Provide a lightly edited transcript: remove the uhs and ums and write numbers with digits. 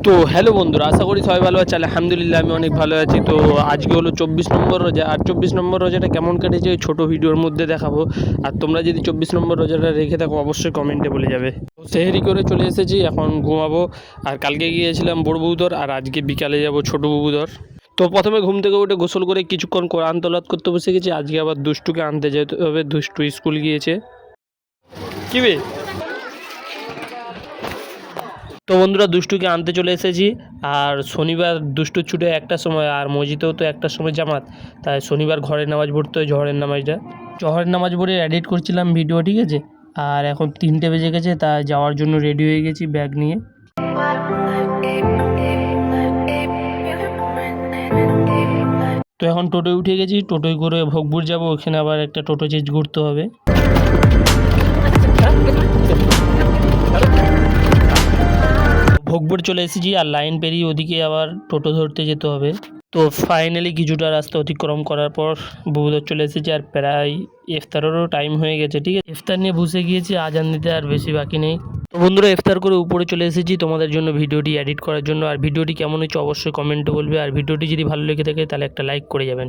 তো হ্যালো বন্ধুরা, আশা করি সবাই ভালো আছে। আলহামদুলিল্লাহ আমি অনেক ভালো আছি। তো আজকে হলো 24 নম্বর রোজা। আর 24 নম্বর রোজাটা কেমন কেটেছে ওই ছোটো ভিডিওর মধ্যে দেখাবো। আর তোমরা যদি 24 নম্বর রোজাটা রেখে থাকো অবশ্যই কমেন্টে বলে যাবে। তো সেহেরি করে চলে এসেছি, এখন ঘুমাবো। আর কালকে গিয়েছিলাম বড় বউদর, আর আজকে বিকালে যাব ছোটো বউদর। তো প্রথমে ঘুম থেকে উঠে গোসল করে কিছুক্ষণ কোরআন তেলাওয়াত করতে বসে গেছি। আজকে আবার দুষ্টুকে আনতে যেতে হবে, দুষ্টু স্কুল গিয়েছে। কি বে? তো বন্ধুরা, দুষ্টুকে আনতে চলে এসেছি। আর শনিবার দুষ্টুর ছুটে 1টার সময়, আর মসজিদেও তো 1টার সময় জামাত। তাই শনিবার ঘরের নামাজ পড়তে হয়, জহরের নামাজটা। জহরের নামাজ পড়ে এডিট করছিলাম ভিডিও, ঠিক আছে। আর এখন 3টে বেজে গেছে, তাই যাওয়ার জন্য রেডি হয়ে গেছি ব্যাগ নিয়ে। তো এখন টোটোয় উঠে গেছি, টোটোয় করে ভোগপুর যাব। ওখানে আবার একটা টোটো চেঞ্জ করতে হবে। ভোগপুর চলে এসেছি, আর লাইন পেরিয়ে ওদিকে আবার টোটো ধরতে যেতে হবে। তো ফাইনালি কিছুটা রাস্তা অতিক্রম করার পর বগুড়া চলে এসেছি। আর প্রায় ইফতারেরও টাইম হয়ে গেছে, ঠিক আছে। ইফতার নিয়ে বসে গিয়েছি, আজান দিতে আর বেশি বাকি নেই। তো বন্ধুরা, ইফতার করে উপরে চলে এসেছি তোমাদের জন্য ভিডিওটি এডিট করার জন্য। আর ভিডিওটি কেমন হয়েছে অবশ্যই কমেন্টে বলবে। আর ভিডিওটি যদি ভালো লেগে থাকে তাহলে একটা লাইক করে যাবেন।